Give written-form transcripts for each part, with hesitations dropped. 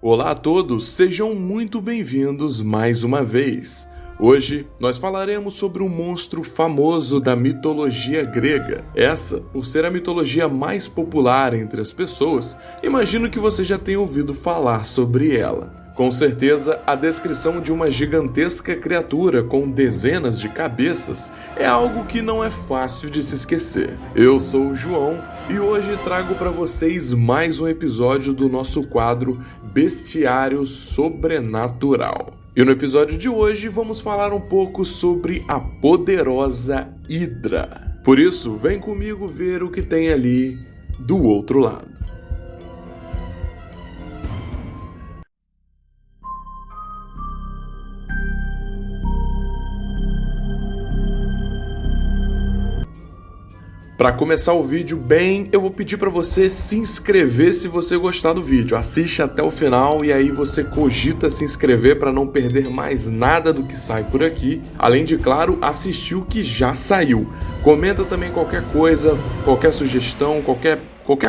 Olá a todos, sejam muito bem-vindos mais uma vez. Hoje nós falaremos sobre um monstro famoso da mitologia grega. Essa, por ser a mitologia mais popular entre as pessoas, imagino que você já tenha ouvido falar sobre ela. Com certeza, a descrição de uma gigantesca criatura com dezenas de cabeças é algo que não é fácil de se esquecer. Eu sou o João e hoje trago para vocês mais um episódio do nosso quadro Bestiário Sobrenatural. E no episódio de hoje vamos falar um pouco sobre a poderosa Hidra. Por isso, vem comigo ver o que tem ali do outro lado. Para começar o vídeo bem, eu vou pedir para você se inscrever se você gostar do vídeo. Assiste até o final e aí você cogita se inscrever para não perder mais nada do que sai por aqui. Além de, claro, assistir o que já saiu. Comenta também qualquer coisa, qualquer sugestão, qualquer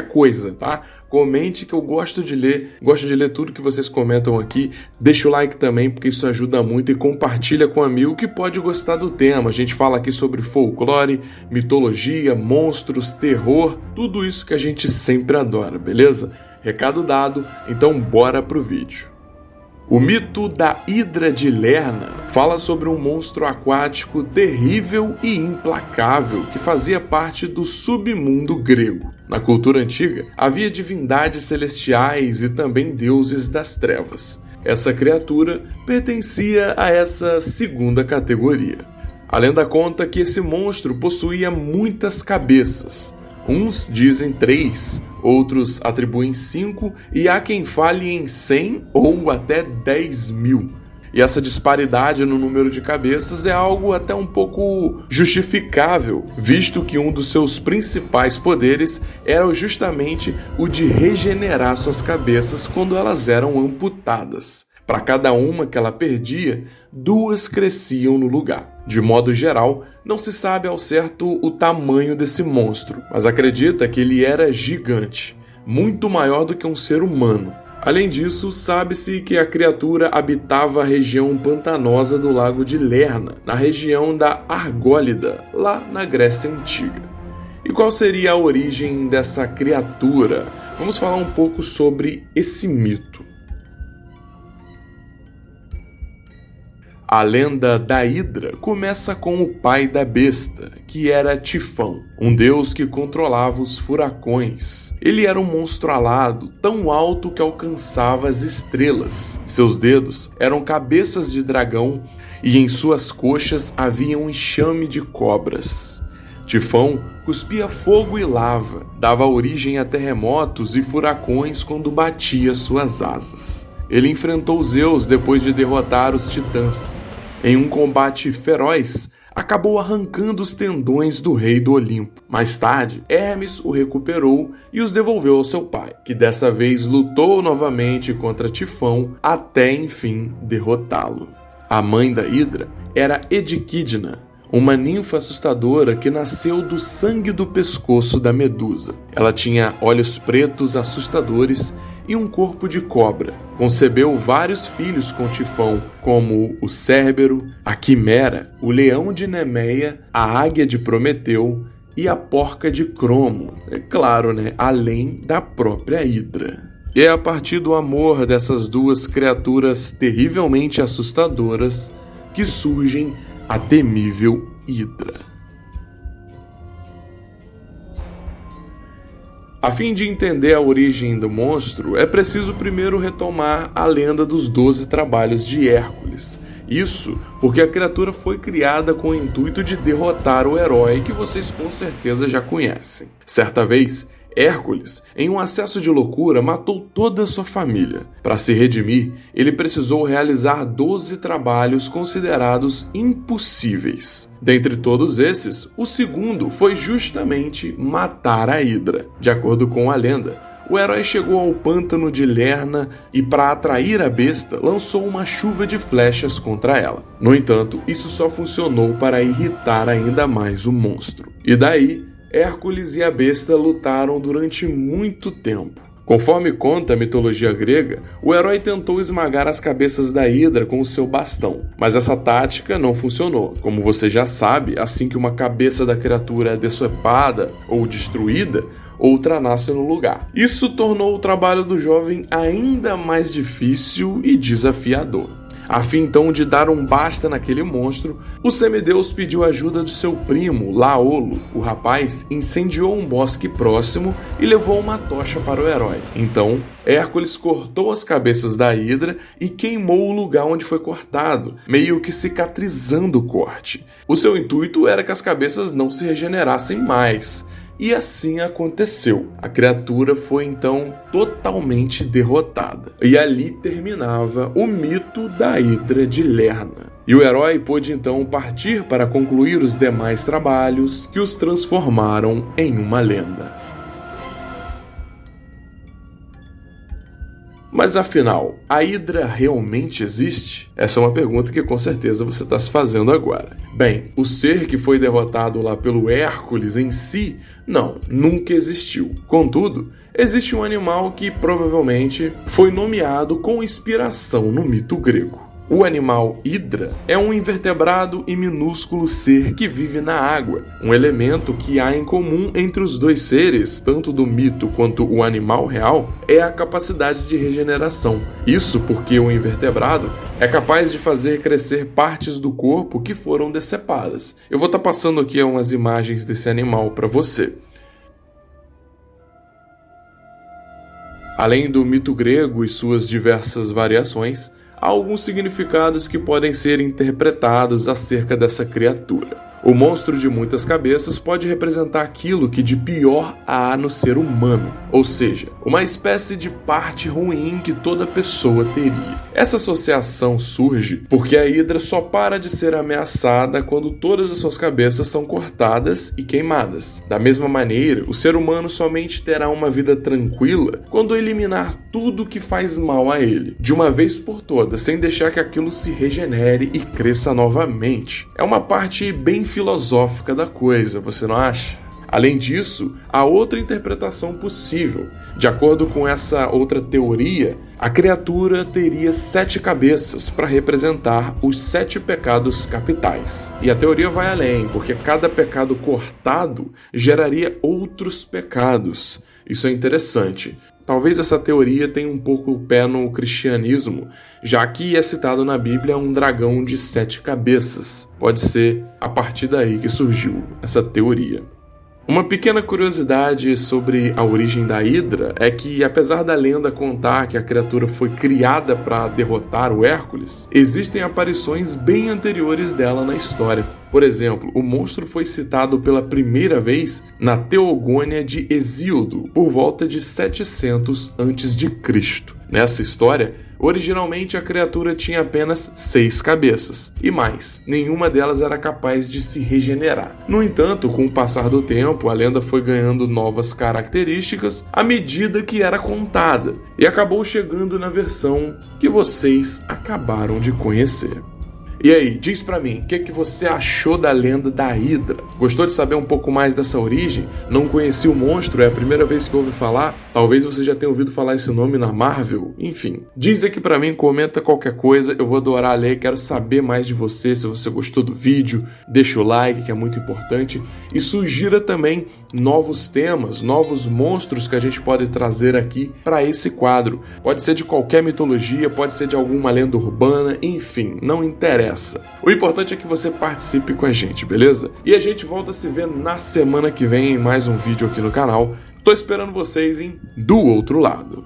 coisa, tá? Comente que eu gosto de ler tudo que vocês comentam aqui. Deixa o like também, porque isso ajuda muito, e compartilha com um amigo que pode gostar do tema. A gente fala aqui sobre folclore, mitologia, monstros, terror, tudo isso que a gente sempre adora, beleza? Recado dado, então bora pro vídeo. O mito da Hidra de Lerna fala sobre um monstro aquático terrível e implacável que fazia parte do submundo grego. Na cultura antiga, havia divindades celestiais e também deuses das trevas. Essa criatura pertencia a essa segunda categoria. A lenda conta que esse monstro possuía muitas cabeças. Uns dizem 3, outros atribuem 5 e há quem fale em 100 ou até 10.000. E essa disparidade no número de cabeças é algo até um pouco justificável, visto que um dos seus principais poderes era justamente o de regenerar suas cabeças quando elas eram amputadas. Para cada uma que ela perdia, 2 cresciam no lugar. De modo geral, não se sabe ao certo o tamanho desse monstro, mas acredita que ele era gigante, muito maior do que um ser humano. Além disso, sabe-se que a criatura habitava a região pantanosa do lago de Lerna, na região da Argólida, lá na Grécia Antiga. E qual seria a origem dessa criatura? Vamos falar um pouco sobre esse mito. A lenda da Hidra começa com o pai da besta, que era Tifão, um deus que controlava os furacões. Ele era um monstro alado, tão alto que alcançava as estrelas. Seus dedos eram cabeças de dragão e em suas coxas havia um enxame de cobras. Tifão cuspia fogo e lava, dava origem a terremotos e furacões quando batia suas asas. Ele enfrentou Zeus depois de derrotar os titãs. Em um combate feroz, acabou arrancando os tendões do rei do Olimpo. Mais tarde, Hermes o recuperou e os devolveu ao seu pai, que dessa vez lutou novamente contra Tifão até enfim derrotá-lo. A mãe da Hidra era Ediquidna, uma ninfa assustadora que nasceu do sangue do pescoço da Medusa. Ela tinha olhos pretos assustadores e um corpo de cobra. Concebeu vários filhos com Tifão, como o Cérbero, a Quimera, o leão de Nemeia, a águia de Prometeu e a porca de Cromo. É claro, além da própria Hidra. E é a partir do amor dessas duas criaturas terrivelmente assustadoras que surgem a temível Hidra. A fim de entender a origem do monstro, é preciso primeiro retomar a lenda dos 12 trabalhos de Hércules. Isso porque a criatura foi criada com o intuito de derrotar o herói que vocês com certeza já conhecem. Certa vez, Hércules, em um acesso de loucura, matou toda a sua família. Para se redimir, ele precisou realizar 12 trabalhos considerados impossíveis. Dentre todos esses, o segundo foi justamente matar a Hidra. De acordo com a lenda, o herói chegou ao pântano de Lerna e, para atrair a besta, lançou uma chuva de flechas contra ela. No entanto, isso só funcionou para irritar ainda mais o monstro. E daí, Hércules e a besta lutaram durante muito tempo. Conforme conta a mitologia grega, o herói tentou esmagar as cabeças da Hidra com o seu bastão, mas essa tática não funcionou. Como você já sabe, assim que uma cabeça da criatura é decepada ou destruída, outra nasce no lugar. Isso tornou o trabalho do jovem ainda mais difícil e desafiador. A fim então de dar um basta naquele monstro, o semideus pediu ajuda de seu primo, Laolo. O rapaz incendiou um bosque próximo e levou uma tocha para o herói. Então, Hércules cortou as cabeças da Hidra e queimou o lugar onde foi cortado, meio que cicatrizando o corte. O seu intuito era que as cabeças não se regenerassem mais. E assim aconteceu. A criatura foi então totalmente derrotada. E ali terminava o mito da Hidra de Lerna. E o herói pôde então partir para concluir os demais trabalhos que os transformaram em uma lenda. Mas afinal, a Hidra realmente existe? Essa é uma pergunta que com certeza você está se fazendo agora. Bem, o ser que foi derrotado lá pelo Hércules em si, não, nunca existiu. Contudo, existe um animal que provavelmente foi nomeado com inspiração no mito grego. O animal Hidra é um invertebrado e minúsculo ser que vive na água. Um elemento que há em comum entre os dois seres, tanto do mito quanto o animal real, é a capacidade de regeneração. Isso porque o invertebrado é capaz de fazer crescer partes do corpo que foram decepadas. Eu vou estar passando aqui umas imagens desse animal para você. Além do mito grego e suas diversas variações, há alguns significados que podem ser interpretados acerca dessa criatura. O monstro de muitas cabeças pode representar aquilo que de pior há no ser humano, ou seja, uma espécie de parte ruim que toda pessoa teria. Essa associação surge porque a Hidra só para de ser ameaçada quando todas as suas cabeças são cortadas e queimadas. Da mesma maneira, o ser humano somente terá uma vida tranquila quando eliminar tudo que faz mal a ele, de uma vez por todas, sem deixar que aquilo se regenere e cresça novamente. É uma parte bem filosófica da coisa, você não acha? Além disso, há outra interpretação possível. De acordo com essa outra teoria, a criatura teria 7 cabeças para representar os 7 pecados capitais. E a teoria vai além, porque cada pecado cortado geraria outros pecados. Isso é interessante. Talvez essa teoria tenha um pouco o pé no cristianismo, já que é citado na Bíblia um dragão de 7 cabeças. Pode ser a partir daí que surgiu essa teoria. Uma pequena curiosidade sobre a origem da Hidra é que, apesar da lenda contar que a criatura foi criada para derrotar o Hércules, existem aparições bem anteriores dela na história. Por exemplo, o monstro foi citado pela primeira vez na Teogônia de Hesíodo, por volta de 700 a.C. Nessa história, originalmente a criatura tinha apenas 6 cabeças, e mais, nenhuma delas era capaz de se regenerar. No entanto, com o passar do tempo, a lenda foi ganhando novas características à medida que era contada, e acabou chegando na versão que vocês acabaram de conhecer. E aí, diz pra mim, o que você achou da lenda da Hidra? Gostou de saber um pouco mais dessa origem? Não conhecia o monstro? É a primeira vez que ouve falar? Talvez você já tenha ouvido falar esse nome na Marvel? Enfim, diz aqui pra mim, comenta qualquer coisa, eu vou adorar ler, quero saber mais de você, se você gostou do vídeo, deixa o like, que é muito importante, e sugira também novos temas, novos monstros que a gente pode trazer aqui pra esse quadro. Pode ser de qualquer mitologia, pode ser de alguma lenda urbana, enfim, não interessa. O importante é que você participe com a gente, beleza? E a gente volta a se ver na semana que vem em mais um vídeo aqui no canal. Tô esperando vocês, hein? Do outro lado.